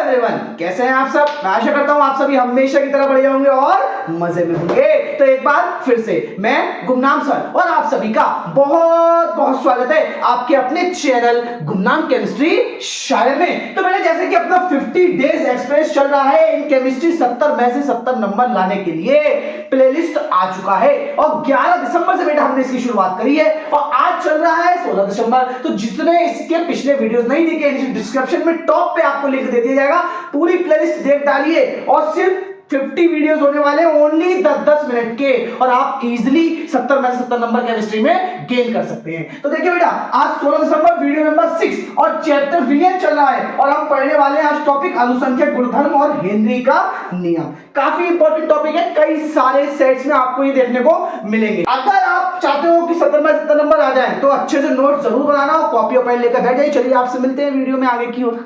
Everyone, कैसे हैं आप सब। मैं आशा करता हूं आप सभी हमेशा की तरह बढ़िया होंगे और मजे में होंगे। तो एक बार फिर से मैं गुमनाम सर और आप सभी का बहुत बहुत स्वागत है आपके अपने चैनल गुमनाम केमिस्ट्री शायर में। तो मैंने जैसे कि अपना 50 डेज एक्सप्रेस चल रहा है इन केमिस्ट्री 70 में से 70 नंबर लाने के लिए प्लेलिस्ट आ चुका है और 11 दिसंबर से बेटा हमने इसकी शुरुआत करी है और आज चल रहा है 16 दिसंबर। तो जिसने इसके पिछले वीडियोस नहीं देखे डिस्क्रिप्शन में टॉप पे आपको लिंक दे दिया जाएगा, पूरी प्लेलिस्ट देख डालिए और सिर्फ 50 वीडियोस होने वाले ओनली 10-10 मिनट के और आप इजीली 70 में से 70 नंबर केमिस्ट्री में गेन कर सकते हैं। तो देखिए बेटा आज 16 दिसंबर वीडियो नंबर 6 और चैप्टर विलियन चल रहा है और हम पढ़ने वाले हैं आज टॉपिक अनुसंख्यक गुणधर्म और हेनरी का नियम। काफी इंपॉर्टेंट टॉपिक है, कई सारे सेट्स में आपको ये देखने को मिलेंगे। अगर आप चाहते हो कि 70 में 70 नंबर आ जाए तो अच्छे से नोट जरूर बनाना और कॉपी और पेन लेकर बैठ जाइए। चलिए आपसे मिलते हैं वीडियो में आगे की ओर।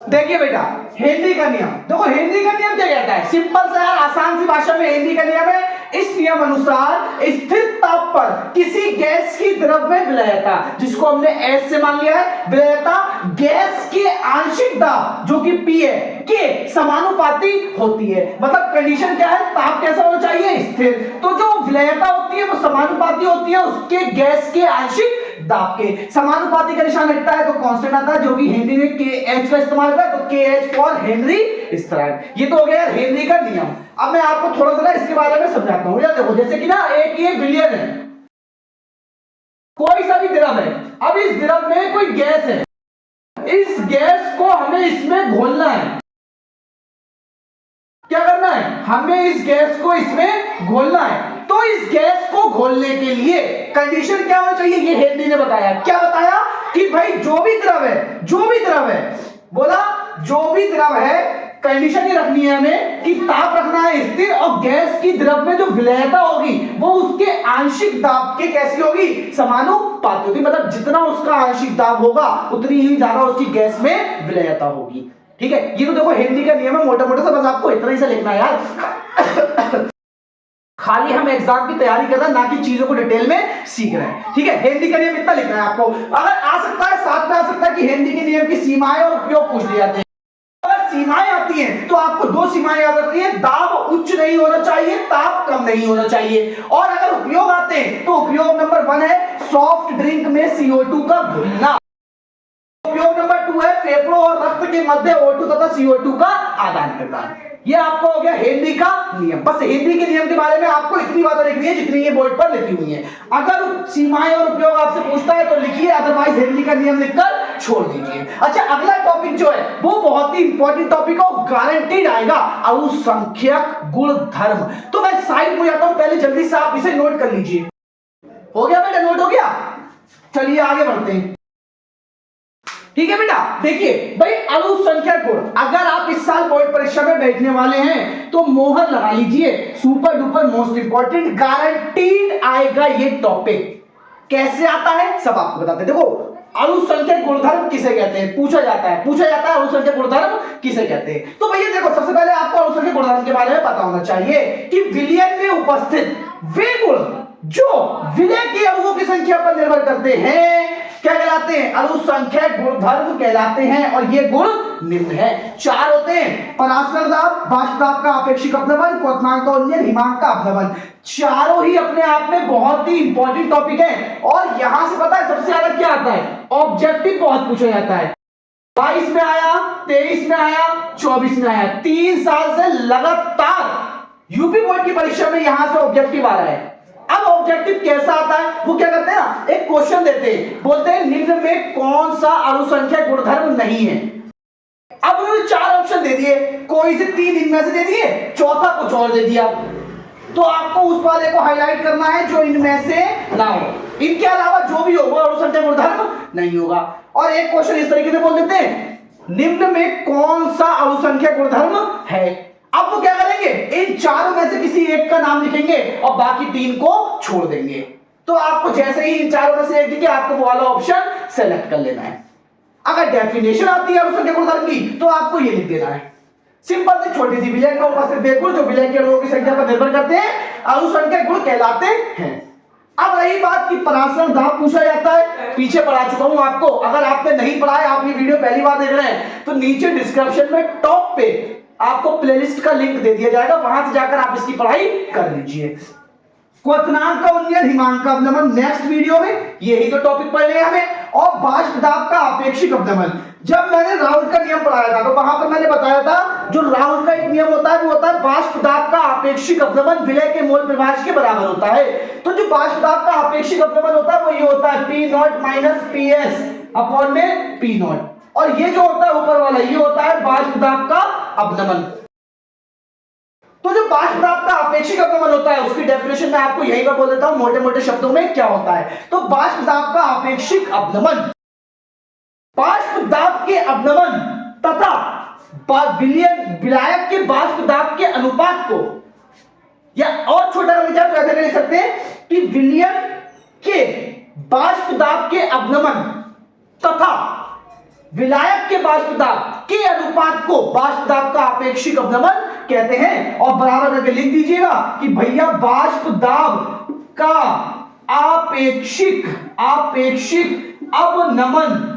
देखिए बेटा हेनरी का नियम, देखो हेनरी का नियम क्या कहता है, सिंपल सा यार आसान सी भाषा में हेनरी का नियम है। इस नियम अनुसार स्थिर ताप पर किसी गैस की द्रव्य विलयता, जिसको हमने एस से मान लिया है, विलयता गैस के आंशिक दाब जो कि पी है के समानुपाती होती है। मतलब कंडीशन क्या है, ताप कैसा होना चाहिए, स्थिर। तो जो विलयता होती है वो समानुपाती होती है उसके गैस के आंशिक दाब के। समानुपाती का निशान हटता है तो कांस्टेंट आता है, जो कि हेनरी ने के एच का इस्तेमाल किया तो के एच फॉर हेनरी इस तरह। ये तो हो गया हेनरी का नियम। अब मैं आपको थोड़ा सा ना इसके बारे में समझाता हूं। देखो जैसे कि ना एक ये विलियन है, कोई सा भी द्रव है। अब इस द्रव में कोई गैस है, इस गैस को हमें इसमें घोलना है। क्या करना है, हमें इस गैस को इसमें घोलना है। तो इस गैस को घोलने के लिए कंडीशन क्या होना चाहिए, ये हेनरी ने बताया। क्या बताया कि भाई जो भी द्रव है बोला जो भी द्रव है, कंडीशन ये रखनी है हमें कि ताप रखना है स्थिर और गैस की द्रव में जो विलयता होगी वो उसके आंशिक दाब के कैसी होगी, समानुपाती होगी। मतलब जितना उसका आंशिक दाब होगा उतनी ही ज्यादा उसकी गैस में विलयता होगी। ठीक है, ये तो देखो हेनरी का नियम है मोटा मोटा सा, बस आपको इतना ही सा लिखना है यार। खाली हम एग्जाम की तैयारी कर रहे हैं, ना कि चीजों को डिटेल में सीख रहे हैं। ठीक है, हेनरी का नियम इतना लिखना है आपको। अगर आ सकता है साथ में आ सकता है कि हेनरी के नियम की सीमाएं और उपयोग पूछ लिए जाते हैं। अगर सीमाएं आती हैं तो आपको दो सीमाएं याद रखनी है, दाब उच्च नहीं होना चाहिए, ताप कम नहीं होना चाहिए। और अगर उपयोग आते हैं तो उपयोग नंबर 1 है सॉफ्ट ड्रिंक में CO2 का घुलना। उपयोग नंबर 2 है फेफड़ों और रक्त के मध्य O2 तथा CO2 का आदान प्रदान। ये आपको हो गया हेनरी का नियम। बस हेनरी के नियम के बारे में आपको इतनी बातें लिखनी है जितनी ये बोर्ड पर लिखी हुई है। अगर सीमाएं और उपयोग आपसे पूछता है तो लिखिए, अदरवाइज हेनरी का नियम लिखकर छोड़ दीजिए। अच्छा अगला टॉपिक जो है वो बहुत ही इंपॉर्टेंट टॉपिक है, गारंटीड आएगा, अनुसंख्यक गुणधर्म। तो मैं साइड में जाता हूं, पहले जल्दी से आप इसे नोट कर लीजिए। हो गया बेटा, नोट हो गया। चलिए आगे बढ़ते हैं। ठीक है बेटा, देखिए भाई अनुसंख्यक गुण, अगर आप इस साल बोर्ड परीक्षा में बैठने वाले हैं तो मोहर लगा लीजिए, super duper most important, guaranteed आएगा ये टॉपिक। कैसे आता है सब आपको बताते हैं। देखो अनुसंख्यक गुणधर्म किसे कहते हैं, पूछा जाता है अनुसंख्यक गुणधर्म किसे कहते हैं। तो भैया देखो सबसे पहले आपको अनुसंख्यक गुणधर्म के बारे में पता होना चाहिए कि विलयन में उपस्थित वे गुण जो विलय के अणुओं की संख्या पर निर्भर करते हैं क्या कहलाते हैं, अनुसंख्यक गुणधर्म कहलाते हैं। और ये गुण निम्न है, 4 होते हैं, पराशर दाब, बाष्प दाब का आपेक्षिक अपनमन, क्वथनांक का उन्नयन, हिमांक का अपनमन। चारों ही अपने आप में बहुत ही इंपॉर्टेंट टॉपिक है। और यहां से पता है सबसे ज्यादा क्या आता है, ऑब्जेक्टिव बहुत पूछा जाता है। 22 में आया, 23 में आया, 24 में आया, 3 साल से लगातार यूपी बोर्ड की परीक्षा में यहां से ऑब्जेक्टिव आ रहा है। अब ऑब्जेक्टिव कैसा आता है, वो क्या करते हैं ना, एक क्वेश्चन देते हैं, बोलते हैं निम्न में कौन सा अनुसंख्यक गुणधर्म नहीं है। अब उन्होंने 4 ऑप्शन दे दिए, कोई से 3 इनमें से दे दिए, चौथा कुछ और दे दिया। तो आपको उस वाले को हाईलाइट करना है जो इनमें से ना हो, इनके अलावा जो भी हो वो अनुसंख्यक गुणधर्म नहीं होगा। और एक क्वेश्चन इस तरीके से बोल देते हैं, निम्न में कौन सा अनुसंख्यक गुणधर्म है। अब वो क्या करेंगे, इन चारों में से किसी एक का नाम लिखेंगे और बाकी 3 को छोड़ देंगे। तो आपको जैसे ही इन चारों में से एक दिखे आपको वो वाला ऑप्शन सेलेक्ट कर लेना है। अगर डेफिनेशन आती है अनुसंख्यक गुणधर्म की तो आपको ये लिख देना है, सिंपल सी छोटी सी, विलयन में उपस्थित वे गुण जो विलय के अणुओं की संख्या पर निर्भर करते हैं अनुसंख्यक गुण कहलाते हैं। अब रही बात कि पराशर दाब पूछा जाता है, पीछे पढ़ा चुका हूं आपको। अगर आपने नहीं पढ़ा है, आप ये वीडियो पहली बार देख रहे हैं, तो नीचे डिस्क्रिप्शन में टॉप पे आपको प्लेलिस्ट का लिंक दे दिया जाएगा, वहां से जाकर आप इसकी पढ़ाई कर लीजिए। क्वथनांक का उन्नयन, हिमांक का अवनमन, नेक्स्ट वीडियो में यही तो टॉपिक पढ़ने हैं हमें। और बाष्प दाब का आपेक्षिक अवनमन, जब मैंने राउल का नियम पढ़ाया था तो वहां पर मैंने बताया था जो राउल का एक नियम होता है वो होता है बाष्प दाब का आपेक्षिक अवनमन विलय के मोल प्रभाज के बराबर होता है। तो जो बाष्प दाब का आपेक्षिक अवनमन होता है वो ये होता है P0 माइनस PS अपॉन में P0, और ये जो होता है ऊपर वाला ये होता है बाष्प दाब का अवनमन। तो जो बाष्प दाब का आपेक्षिक अवनमन होता है उसकी डेफिनेशन मैं आपको यही पर बोल देता हूं मोटे मोटे शब्दों में क्या होता है। तो बाष्प दाब का आपेक्षिक अवनमन बाष्प दाब के अवनमन तथा विलायक के बाष्प दाब के अनुपात को, या और छोटा कर दिया तो ऐसे लिख सकते हैं कि विलयन के बाष्प दाब के अवनमन तथा विलायक के बाष्प दाब के अनुपात को बाष्प दाब का आपेक्षिक अवनमन कहते हैं। और बराबर करके लिख दीजिएगा कि भैया बाष्प दाब का आपेक्षिक अवनमन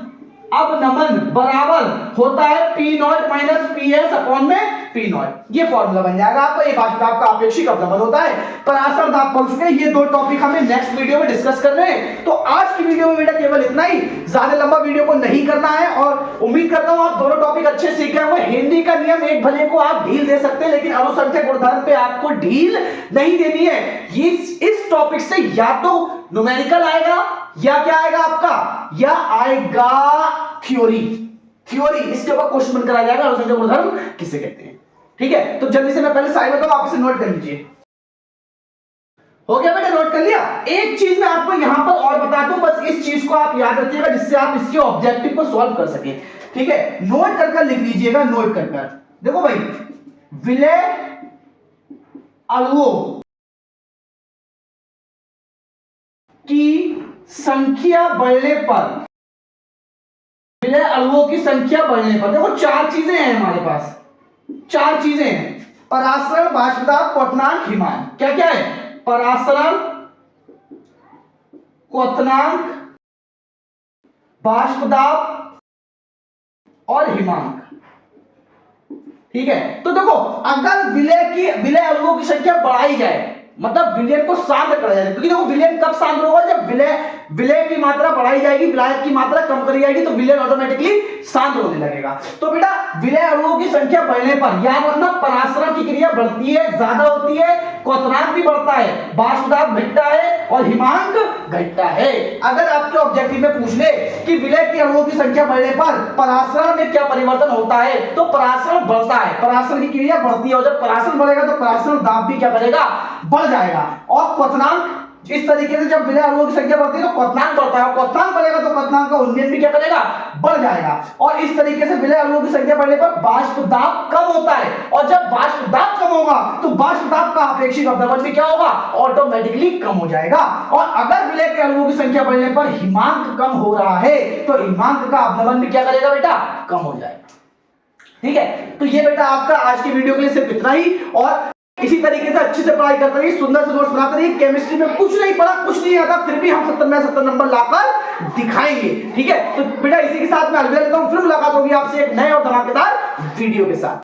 बराबर होता है P0 माइनस PS अपॉन में P0। ये फॉर्मूला बन जाएगा आपका, ये बाष्प दाब का आपेक्षिक अवनमन होता है। पराशर दाब पढ़ चुके हैं, ये दो टॉपिक हमें नेक्स्ट वीडियो में डिस्कस करने हैं। तो आज की वीडियो में बेटा केवल इतना ही, ज्यादा लंबा वीडियो को नहीं करना है। और उम्मीद करता हूं आप दोनों टॉपिक अच्छे सीख गए होंगे। हिंदी का नियम एक भले को आप ढील दे सकते हैं, लेकिन अनुसंख्यक गुणधर्म पे आपको ढील नहीं देनी है। ये इस टॉपिक से या तो न्यूमेरिकल आएगा या क्या आएगा आपका, या आएगा थ्योरी। इसके ऊपर क्वेश्चन कराया जाएगा अनुसंख्यक गुणधर्म किसे कहते हैं। ठीक है, तो जल्दी से मैं पहले साइड में आप इसे नोट कर लीजिए। हो गया बेटा, नोट कर लिया। एक चीज मैं आपको यहां पर और बता दूं, बस इस चीज को आप याद रखिएगा जिससे आप इसके ऑब्जेक्टिव को सॉल्व कर सके। ठीक है, नोट कर लिख लीजिएगा, नोट कर। देखो भाई, विलय अणुओं की संख्या बढ़ने पर, विलय अणुओं की संख्या बढ़ने पर, देखो चार चीजें हैं हमारे पास, चार चीजें हैं। परासरण, बाष्प दाब, क्वथनांक, हिमांक। क्या क्या है? परासरण, क्वथनांक, बाष्प दाब और हिमांक। ठीक है, तो देखो अगर विलय अणुओं की संख्या बढ़ाई जाए, मतलब विलयन को शांत करा जाए, क्योंकि देखो विलयन कब शांत होगा, जब विलय की मात्रा बढ़ाई जाएगी, विलायक की मात्रा कम करी जाएगी, तो विलयन ऑटोमेटिकली शांत होने लगेगा। तो बेटा विलय अणुओं की संख्या बढ़ने पर याद रखना परासरण की क्रिया बढ़ती है, ज्यादा होती है, क्वथनांक भी बढ़ता है, बाष्प दाब घटता है और हिमांक घटता है। अगर आपके ऑब्जेक्टिव में पूछ ले कि विलय के अणुओं की संख्या बढ़ने पर परासरण में क्या परिवर्तन होता है, तो परासरण बढ़ता है, परासरण की क्रिया बढ़ती है, और जब परासरण बढ़ेगा तो परासरण दाब भी क्या करेगा, बढ़ जाएगा। और क्वथनांक इस तरीके से जब विलय अणुओं की संख्या बढ़ती है तो क्वथनांक बढ़ता है, क्वथनांक बढ़ेगा तो क्वथनांक का उन्नयन भी क्या करेगा, बढ़ जाएगा। और इस तरीके से विलय अणुओं की संख्या बढ़ने पर बाष्प दाब कम होता है, और जब बाष्प दाब कम होगा तो बाष्प दाब का आपेक्षिक अवनमन भी क्या होगा, ऑटोमेटिकली कम हो जाएगा। और अगर विलय के अणुओं की संख्या बढ़ने पर हिमांक कम हो रहा है तो हिमांक का अवनमन भी क्या करेगा बेटा, कम हो जाएगा। ठीक है, तो ये बेटा आपका आज की वीडियो के लिए सिर्फ इतना ही। और इसी तरीके से अच्छे से पढ़ाई करते रहिए, सुंदर से नोट्स बनाते रहिए। केमिस्ट्री में कुछ नहीं पढ़ा, कुछ नहीं आता, फिर भी हम 70 में 70 नंबर लाकर दिखाएंगे। ठीक है, तो बेटा इसी के साथ मैं अलविदा लेता हूं, फिर मुलाकात होगी आपसे एक नए और धमाकेदार वीडियो के साथ।